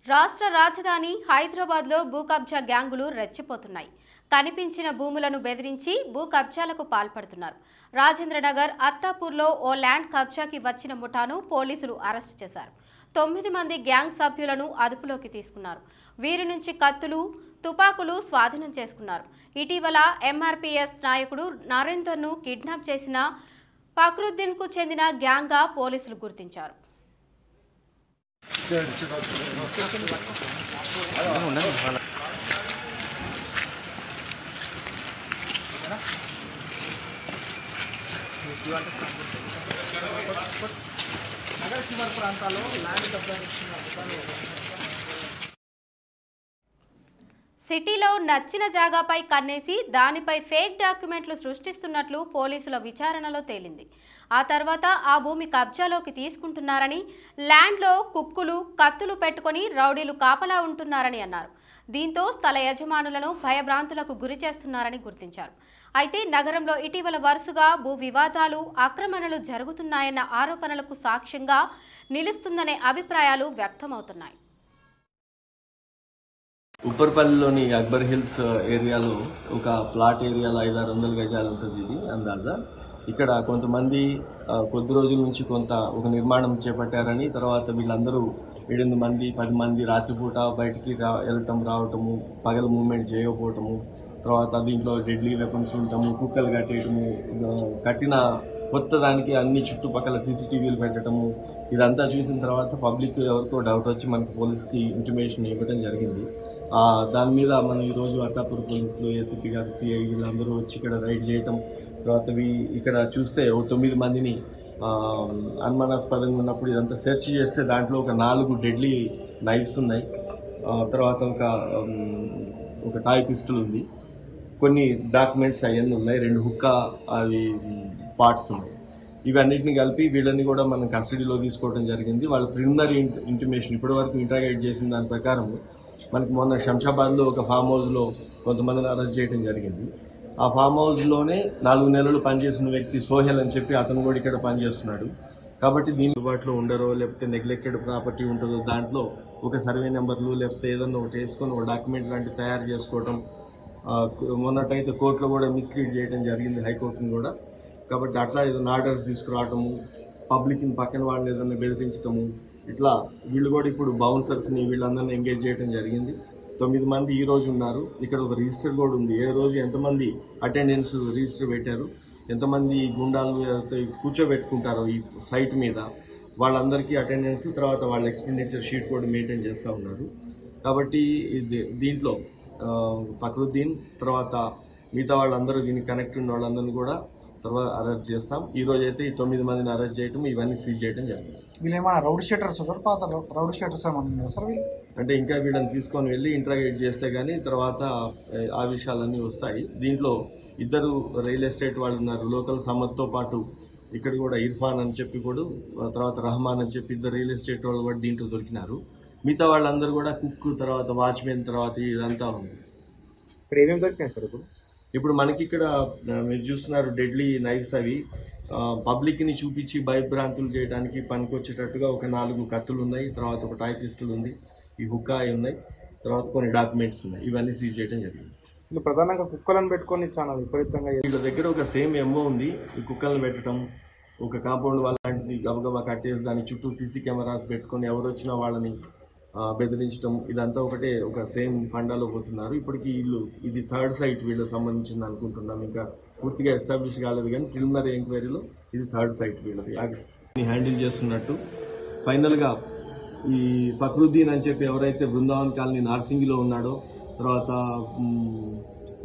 రాష్ట్ర రాజధాని హైదరాబాద్లో భూ కబ్జా గ్యాంగులు రెచ్చిపోతున్నాయి. కనిపించిన భూములను బెదిరించి భూ కబ్జాలకు పాల్పడుతున్నారు. రాజేంద్రనగర్ అత్తాపూర్లో ఓ ల్యాండ్ కబ్జాకి వచ్చిన ముఠాను పోలీసులు అరెస్టు చేశారు. 9 మంది గ్యాంగ్ సభ్యులను అదుపులోకి తీసుకున్నారు. వీరి నుంచి కత్తులు, తుపాకులు స్వాధీనం చేసుకున్నారు. ఇటీవల ఎంఆర్పీఎస్ నాయకుడు నరేందర్ను కిడ్నాప్ చేసిన ఫక్రుద్దీన్కు చెందిన గ్యాంగ్గా పోలీసులు గుర్తించారు. సిటీలో నచ్చిన జాగాపై కన్నేసి దానిపై ఫేక్ డాక్యుమెంట్లు సృష్టిస్తున్నట్లు పోలీసుల విచారణలో తేలింది. ఆ తర్వాత ఆ భూమి కబ్జాలోకి తీసుకుంటున్నారని, ల్యాండ్లో కుక్కులు, కత్తులు పెట్టుకుని రౌడీలు కాపలా ఉంటున్నారని అన్నారు. దీంతో స్థల యజమానులను భయభ్రాంతులకు గురి చేస్తున్నారని గుర్తించారు. అయితే నగరంలో ఇటీవల వరుసగా భూ వివాదాలు, ఆక్రమణలు జరుగుతున్నాయన్న ఆరోపణలకు సాక్ష్యంగా నిలుస్తుందనే అభిప్రాయాలు వ్యక్తమవుతున్నాయి. ఉప్పర్పల్లిలోని అక్బర్ హిల్స్ ఏరియాలో ఒక ప్లాట్ ఏరియాలో 500-600 గజాలు ఉంటుంది ఇది అందాజా. ఇక్కడ కొంతమంది కొద్ది రోజుల నుంచి ఒక నిర్మాణం చేపట్టారని, తర్వాత వీళ్ళందరూ 7 మంది 10 మంది రాత్రిపూట బయటికి రావటము, పగల మూవ్మెంట్ చేయకపోవటము, తర్వాత దీంట్లో డెడ్లీ వెపన్స్ ఉండటము, కుక్కలు కట్టేయటము, కట్టిన కొత్త దానికి అన్ని చుట్టుపక్కల సీసీటీవీలు పెట్టడము, ఇదంతా చూసిన తర్వాత పబ్లిక్ ఎవరికో డౌట్ వచ్చి మనకు పోలీస్కి ఇంటిమేషన్ ఇవ్వడం జరిగింది. దాని మీద మనం ఈరోజు అత్తాపూర్ పోలీసులు, ఏసీపీ గారు, సిఐ వీళ్ళందరూ వచ్చి ఇక్కడ రైడ్ చేయటం, తర్వాత ఇక్కడ చూస్తే 9 మందిని అనుమానాస్పదంగా ఉన్నప్పుడు ఇదంతా సెర్చ్ చేస్తే దాంట్లో ఒక 4 డెడ్లీ నైఫ్స్ ఉన్నాయి, తర్వాత ఒక టాయ్ పిస్టల్ ఉంది, కొన్ని డాక్యుమెంట్స్ అవన్నీ ఉన్నాయి, 2 హుక్కా అవి పార్ట్స్ ఉన్నాయి. ఇవన్నిటిని కలిపి వీళ్ళని కూడా మనం కస్టడీలో తీసుకోవడం జరిగింది. వాళ్ళ ప్రిలిమినరీ ఇంటిమేషన్ ఇప్పటి వరకు ఇంట్రాగేట్ చేసిన దాని ప్రకారం మనకి మొన్న శంషాబాద్లో ఒక ఫామ్ హౌస్లో కొంతమందిని అరెస్ట్ చేయడం జరిగింది. ఆ ఫామ్ హౌస్లోనే 4 నెలలు పనిచేసిన వ్యక్తి సోహెల్ అని చెప్పి అతను కూడా ఇక్కడ పనిచేస్తున్నాడు. కాబట్టి దీని అందుబాటులో ఉండరో, లేకపోతే నెగ్లెక్టెడ్ ప్రాపర్టీ ఉంటుందో దాంట్లో ఒక సర్వే నెంబర్లు లేకపోతే ఏదన్నా ఒకటి వేసుకొని ఒక డాక్యుమెంట్ లాంటివి తయారు చేసుకోవడం, మొన్నటైతే కోర్టులో కూడా మిస్లీడ్ చేయడం జరిగింది, హైకోర్టును కూడా. కాబట్టి అట్లా ఏదైనా ఆర్డర్స్ తీసుకురావటము, పబ్లిక్ని పక్కన వాళ్ళని ఏదైనా బెదిరించడము, ఇట్లా వీళ్ళు కూడా ఇప్పుడు బౌన్సర్స్ని వీళ్ళందరినీ ఎంగేజ్ చేయడం జరిగింది. 9 మంది ఈ రోజు ఉన్నారు. ఇక్కడ ఒక రిజిస్టర్ కూడా ఉంది, ఏ రోజు ఎంతమంది అటెండెన్స్ రిజిస్టర్ పెట్టారు, ఎంతమంది గుండాలు కూర్చోబెట్టుకుంటారో ఈ సైట్ మీద వాళ్ళందరికీ అటెండెన్స్, తర్వాత వాళ్ళ ఎక్స్పెండిచర్ షీట్ కూడా మెయింటైన్ చేస్తూ ఉన్నారు. కాబట్టి దీంట్లో ఫక్రుద్దీన్ తర్వాత మిగతా వాళ్ళందరూ దీనికి కనెక్ట్ ఉన్న వాళ్ళందరినీ కూడా తర్వాత అరెస్ట్ చేస్తాం. ఈ రోజు అయితే ఈ 9 మందిని అరెస్ట్ చేయడం, ఇవన్నీ సీజ్ చేయడం జరిగింది. వీళ్ళేమైనా రౌడ్ షీటర్స్ పాత రౌడ్ షీటర్స్ ఏమన్నా సార్ వీళ్ళు? అంటే ఇంకా వీళ్ళని తీసుకొని వెళ్ళి ఇంట్రాగేట్ చేస్తే కానీ తర్వాత ఆ విషయాలన్నీ వస్తాయి. దీంట్లో 2 రియల్ ఎస్టేట్ వాళ్ళు ఉన్నారు, లోకల్ సమ్మత్తో పాటు ఇక్కడ కూడా ఇర్ఫాన్ అని చెప్పి కూడా, తర్వాత రహమాన్ అని చెప్పి 2 రియల్ ఎస్టేట్ వాళ్ళు కూడా దీంట్లో దొరికినారు. మిగతా వాళ్ళందరూ కూడా కుక్, తర్వాత వాచ్మెన్, తర్వాత ఇదంతా ఉంది. ఇక్కడ ఏమేమి దొరికినాయి సార్? ఇప్పుడు మనకి ఇక్కడ మీరు చూస్తున్నారు డెడ్లీ నైఫ్స్, అవి పబ్లిక్ని చూపించి భయభ్రాంతులు చేయడానికి పనికొచ్చేటట్టుగా ఒక 4 కత్తులు ఉన్నాయి, తర్వాత ఒక టాయ్ పిస్టల్ ఉంది, ఈ హుక్కా ఉన్నాయి, తర్వాత కొన్ని డాక్యుమెంట్స్ ఉన్నాయి. ఇవన్నీ సీజ్ చేయడం జరిగింది. వీళ్ళు ప్రధానంగా కుక్కలను పెట్టుకొని చాలా విపరీతంగా వీళ్ళ దగ్గర ఒక సేమ్ ఎంఓ ఉంది. ఈ కుక్కలను పెట్టడం, ఒక కాంపౌండ్ వాళ్ళ లాంటిది గబగబా కట్టేసి దాని చుట్టూ సీసీ కెమెరాస్ పెట్టుకొని ఎవరు వచ్చినా వాళ్ళని బెదిరించడం, ఇదంతా ఒక సేమ్ ఫండాలో పోతున్నారు. ఇప్పటికీ ఇది 3rd సైట్ వీళ్ళకి సంబంధించింది అనుకుంటున్నాం. ఇంకా పూర్తిగా ఎస్టాబ్లిష్ కాలేదు, కానీ ప్రిలిమినరీ ఎంక్వైరీలో ఇది 3rd సైట్ వీళ్ళది హ్యాండిల్ చేస్తున్నట్టు. ఫైనల్గా ఈ ఫక్రుద్దీన్ అని చెప్పి ఎవరైతే బృందావన్ కాలనీ నార్సింగిలో ఉన్నాడో, తర్వాత